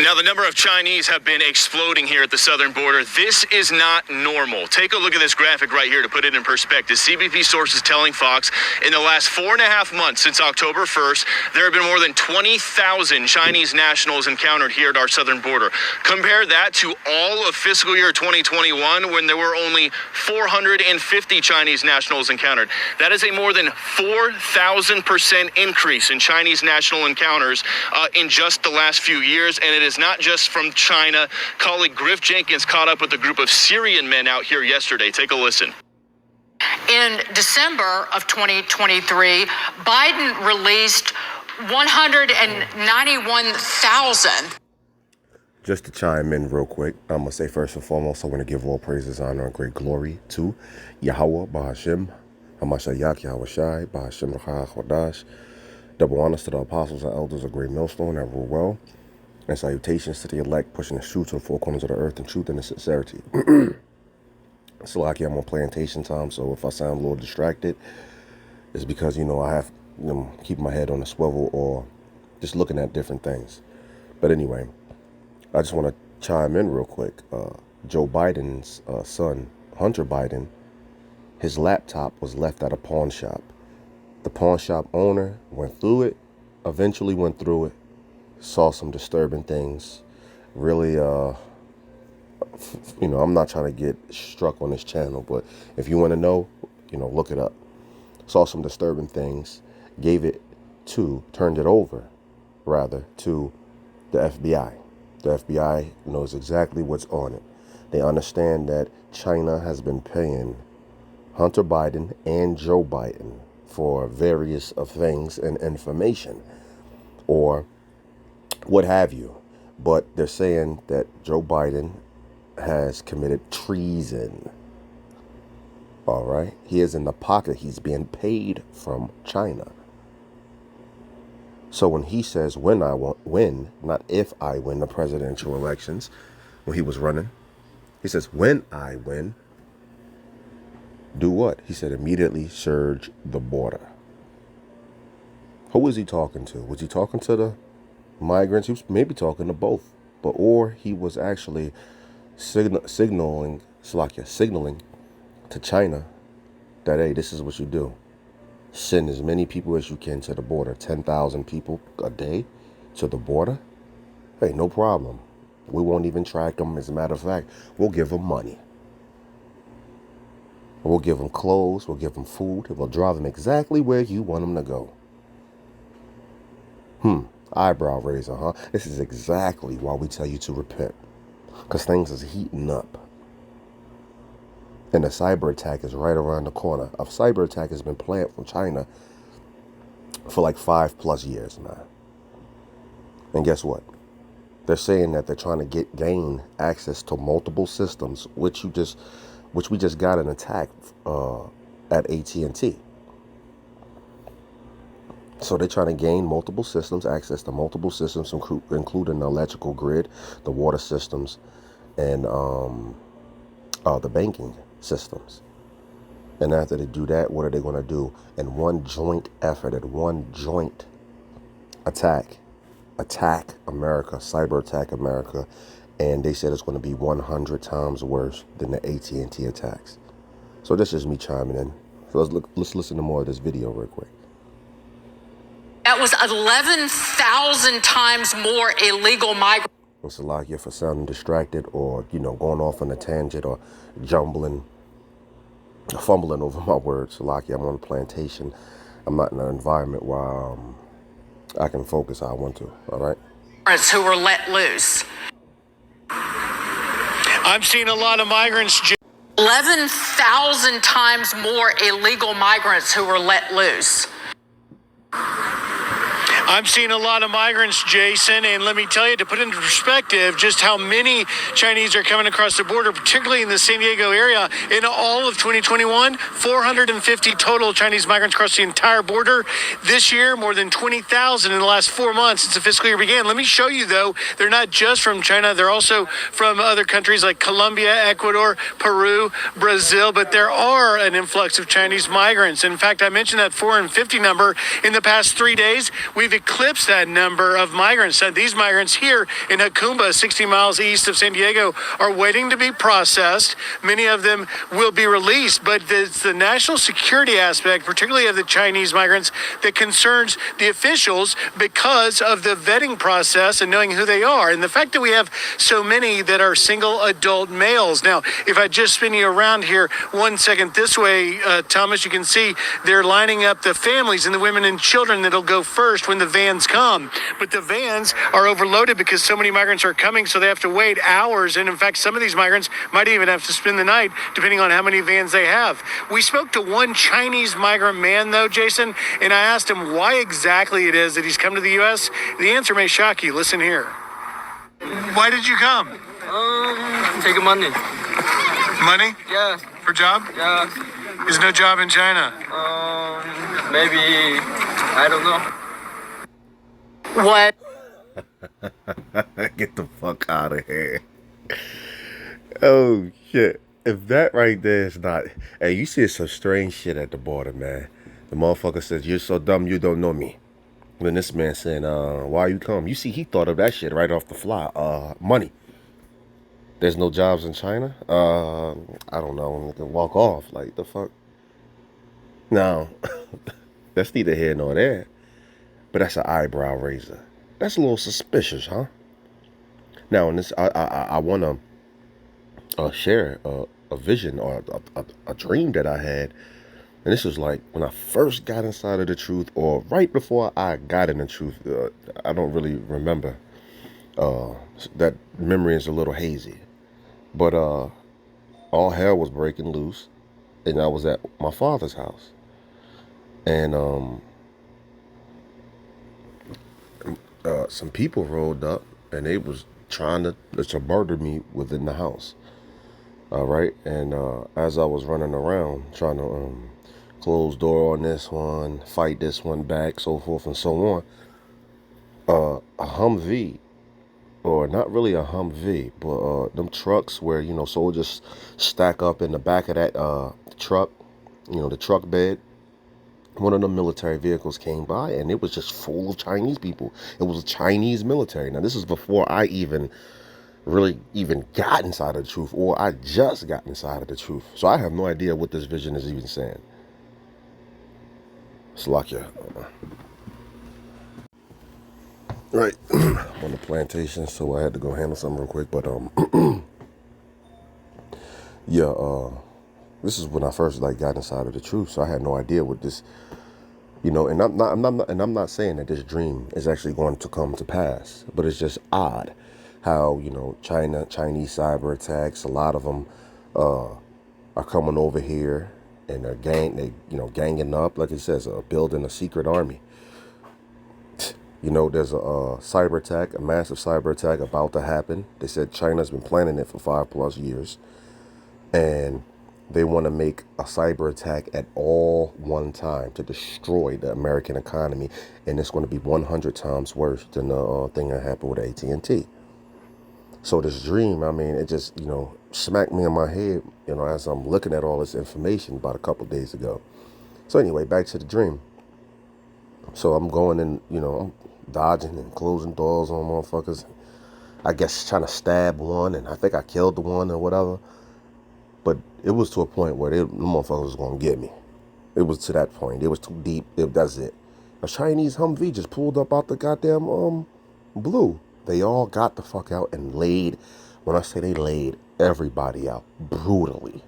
Now, the number of Chinese have been exploding here at the southern border. This is not normal. Take a look at this graphic right here to put it in perspective. CBP sources telling Fox in the last 4.5 months since October 1st, there have been more than 20,000 Chinese nationals encountered here at our southern border. Compare that to all of fiscal year 2021 when there were only 450 Chinese nationals encountered. That is a more than 4,000% increase in Chinese national encounters in just the last few years, and it is not just from China. Colleague Griff Jenkins caught up with a group of Syrian men out here yesterday. Take a listen. In December of 2023, Biden released 191,000. Just to chime in real quick, I'm going to say first and foremost, I want to give all praises, honor, and great glory to Yahweh, Bahashim, Hamashayak, Yahweh Shai, Bahashim, Rachah, Chodash. Double honors to the apostles and elders of Great Millstone that rule well. And salutations to the elect pushing the truth to the four corners of the earth in truth and in sincerity. It's lucky I'm on plantation time, so if I sound a little distracted, it's because, I have keep my head on the swivel or just looking at different things. But anyway, I just want to chime in real quick. Joe Biden's son, Hunter Biden, his laptop was left at a pawn shop. The pawn shop owner went through it, eventually went through it, saw some disturbing things. Really, I'm not trying to get struck on this channel, but if you want to know, look it up. Saw some disturbing things, turned it over, to the FBI. The FBI knows exactly what's on it. They understand that China has been paying Hunter Biden and Joe Biden for various of things and information, or what have you. But they're saying that Joe Biden has committed treason. All right. He is in the pocket. He's being paid from China. So when he says when I win, not if I win the presidential elections, when he was running, he says when I win, do what? He said immediately surge the border. Who was he talking to? Was he talking to the migrants? He was maybe talking to both, or he was actually signaling to China that, hey, this is what you do. Send as many people as you can to the border. 10,000 people a day to the border. Hey, no problem. We won't even track them. As a matter of fact, we'll give them money. We'll give them clothes. We'll give them food. We'll drive them exactly where you want them to go. Eyebrow raiser, huh? This is exactly why we tell you to repent. Because things is heating up. And a cyber attack is right around the corner. A cyber attack has been planned from China for like 5+ years now. And guess what? They're saying that they're trying to gain access to multiple systems, which we just got an attack at AT&T. So they're trying to gain multiple systems, access to multiple systems, including the electrical grid, the water systems, and the banking systems. And after they do that, what are they going to do? In one joint effort, in one joint attack America, cyber attack America, and they said it's going to be 100 times worse than the AT&T attacks. So this is me chiming in. So let's listen to more of this video real quick. That was 11,000 times more illegal migrants. It's a lot here for sounding distracted or, going off on a tangent or fumbling over my words. Lucky I'm on a plantation. I'm not in an environment where I can focus how I want to. All right. Who were let loose. I'm seeing a lot of migrants. 11,000 times more illegal migrants who were let loose. I'm seeing a lot of migrants, Jason, and let me tell you, to put into perspective just how many Chinese are coming across the border, particularly in the San Diego area. In all of 2021, 450 total Chinese migrants across the entire border. This year, more than 20,000 in the last 4 months since the fiscal year began. Let me show you, though, they're not just from China. They're also from other countries like Colombia, Ecuador, Peru, Brazil, but there are an influx of Chinese migrants. In fact, I mentioned that 450 number. In the past 3 days, we've eclipsed that number of migrants. So these migrants here in Jacumba, 60 miles east of San Diego, are waiting to be processed. Many of them will be released, but it's the national security aspect, particularly of the Chinese migrants, that concerns the officials because of the vetting process and knowing who they are. And the fact that we have so many that are single adult males. Now, if I just spin you around here 1 second this way, Thomas, you can see they're lining up the families and the women and children that'll go first when the vans come. But the vans are overloaded because so many migrants are coming, so they have to wait hours. And in fact, some of these migrants might even have to spend the night, depending on how many vans they have. We spoke to one Chinese migrant man, though, Jason, and I asked him why exactly it is that he's come to the U.S. The answer may shock you. Listen here. Why did you come? Take money. Money? Yeah, For job? yeah. There's no job in China. Maybe, I don't know. What? Get the fuck out of here. Oh, shit. If that right there is not... Hey, you see some strange shit at the border, man. The motherfucker says, you're so dumb you don't know me. Then this man saying, why you come? You see, he thought of that shit right off the fly. Money. There's no jobs in China? I don't know. They can walk off. Like, the fuck? No. That's neither here nor there. But that's an eyebrow raiser. That's a little suspicious, huh? Now, in this, I want to share a vision or a dream that I had. And this was like when I first got inside of the truth, or right before I got in the truth. I don't really remember. That memory is a little hazy. But all hell was breaking loose, and I was at my father's house. And some people rolled up, and they was trying to murder me within the house. All right, and as I was running around trying to close door on this one, fight this one back, so forth and so on, a Humvee, or not really a Humvee, but them trucks where, you know, soldiers stack up in the back of that truck, you know, the truck bed. One of the military vehicles came by, and it was just full of Chinese people. It was a Chinese military. Now, this is before I really got inside of the truth, or I just got inside of the truth. So I have no idea what this vision is even saying. Slakia. Right. I'm on the plantation, so I had to go handle something real quick. But yeah, this is when I first got inside of the truth. So I had no idea what this, you know, and I'm not saying that this dream is actually going to come to pass, but it's just odd how, you know, Chinese cyber attacks, a lot of them are coming over here, and they're ganging up, like it says, building a secret army. You know, there's a cyber attack, a massive cyber attack about to happen. They said China's been planning it for 5+ years, and they want to make a cyber attack at all one time to destroy the American economy, and it's going to be 100 times worse than the thing that happened with AT&T. So this dream, I mean, it just, you know, smacked me in my head, you know, as I'm looking at all this information about a couple days ago. So anyway, back to the dream. So I'm going in, you know, I'm dodging and closing doors on motherfuckers. I guess trying to stab one, and I think I killed the one or whatever. But it was to a point where the motherfuckers was going to get me. It was to that point. It was too deep. That's it. A Chinese Humvee just pulled up out the goddamn blue. They all got the fuck out and laid, when I say they laid everybody out brutally.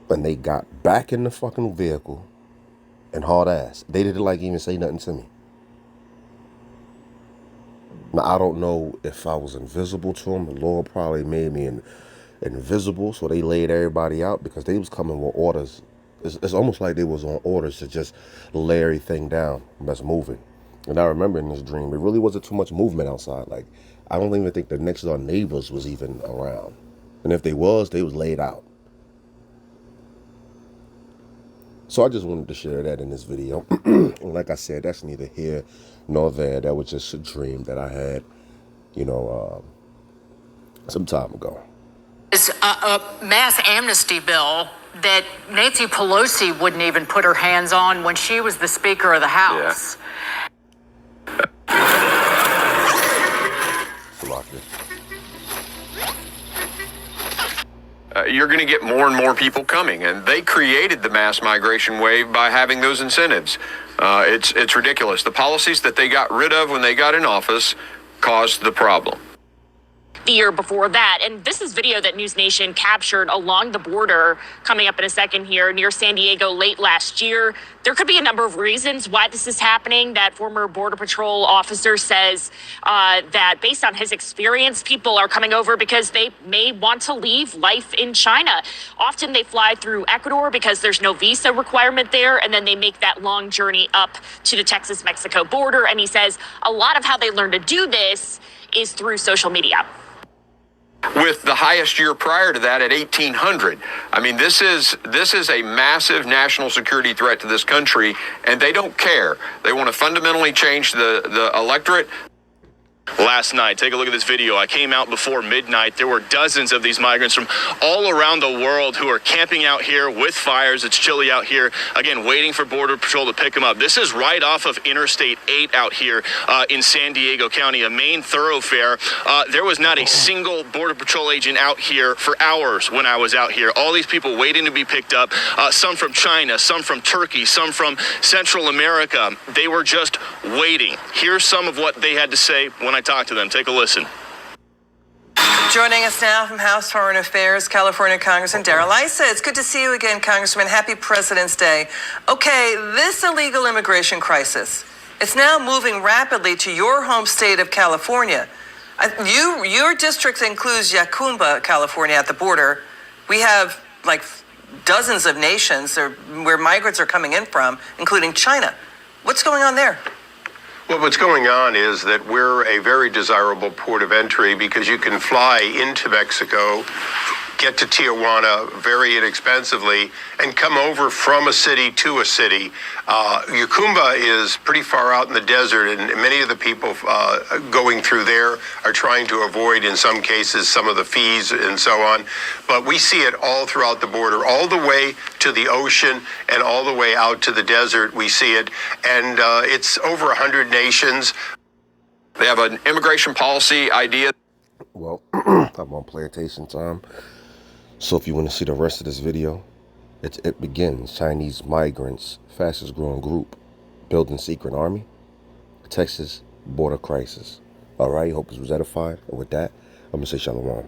And they got back in the fucking vehicle and hauled ass. They didn't even say nothing to me. Now, I don't know if I was invisible to them. The Lord probably made me invisible, so they laid everybody out because they was coming with orders. It's almost like they was on orders to just lay everything down that's moving. And I remember in this dream, there really wasn't too much movement outside. Like, I don't even think the next door neighbors was even around. And if they was laid out. So I just wanted to share that in this video. And like I said, that's neither here nor there. That was just a dream that I had, you know, some time ago. Is a mass amnesty bill that Nancy Pelosi wouldn't even put her hands on when she was the Speaker of the House. after. You're going to get more and more people coming, and they created the mass migration wave by having those incentives. It's ridiculous. The policies that they got rid of when they got in office caused the problem. The year before that. And this is video that News Nation captured along the border coming up in a second here near San Diego late last year. There could be a number of reasons why this is happening. That former Border Patrol officer says that based on his experience, people are coming over because they may want to leave life in China. Often they fly through Ecuador because there's no visa requirement there, and then they make that long journey up to the Texas-Mexico border. And he says a lot of how they learn to do this is through social media. With the highest year prior to that at 1,800. I mean, this is a massive national security threat to this country, and they don't care. They want to fundamentally change the electorate. Last night, take a look at this video. I came out before midnight. There were dozens of these migrants from all around the world who are camping out here with fires. It's chilly out here. Again, waiting for Border Patrol to pick them up. This is right off of Interstate 8 out here in San Diego County, a main thoroughfare. There was not a single Border Patrol agent out here for hours when I was out here. All these people waiting to be picked up, some from China, some from Turkey, some from Central America. They were just waiting. Here's some of what they had to say when I talked to them. Take a listen. Joining us now from House Foreign Affairs, California Congressman Darrell Issa. It's good to see you again, Congressman. Happy President's Day. Okay, this illegal immigration crisis, it's now moving rapidly to your home state of California. Your district includes Yacumba, California, at the border. We have like dozens of nations where migrants are coming in from, including China. What's going on there? Well, what's going on is that we're a very desirable port of entry because you can fly into Mexico, get to Tijuana very inexpensively, and come over from a city to a city. Yacumba is pretty far out in the desert, and many of the people going through there are trying to avoid, in some cases, some of the fees and so on. But we see it all throughout the border, all the way to the ocean and all the way out to the desert. We see it, and it's over 100 nations. They have an immigration policy idea. Well, I'm on plantation time. So if you want to see the rest of this video, it begins. Chinese migrants, fastest growing group, building secret army, Texas border crisis. All right, hope this was edifying. And with that, I'm going to say shalom.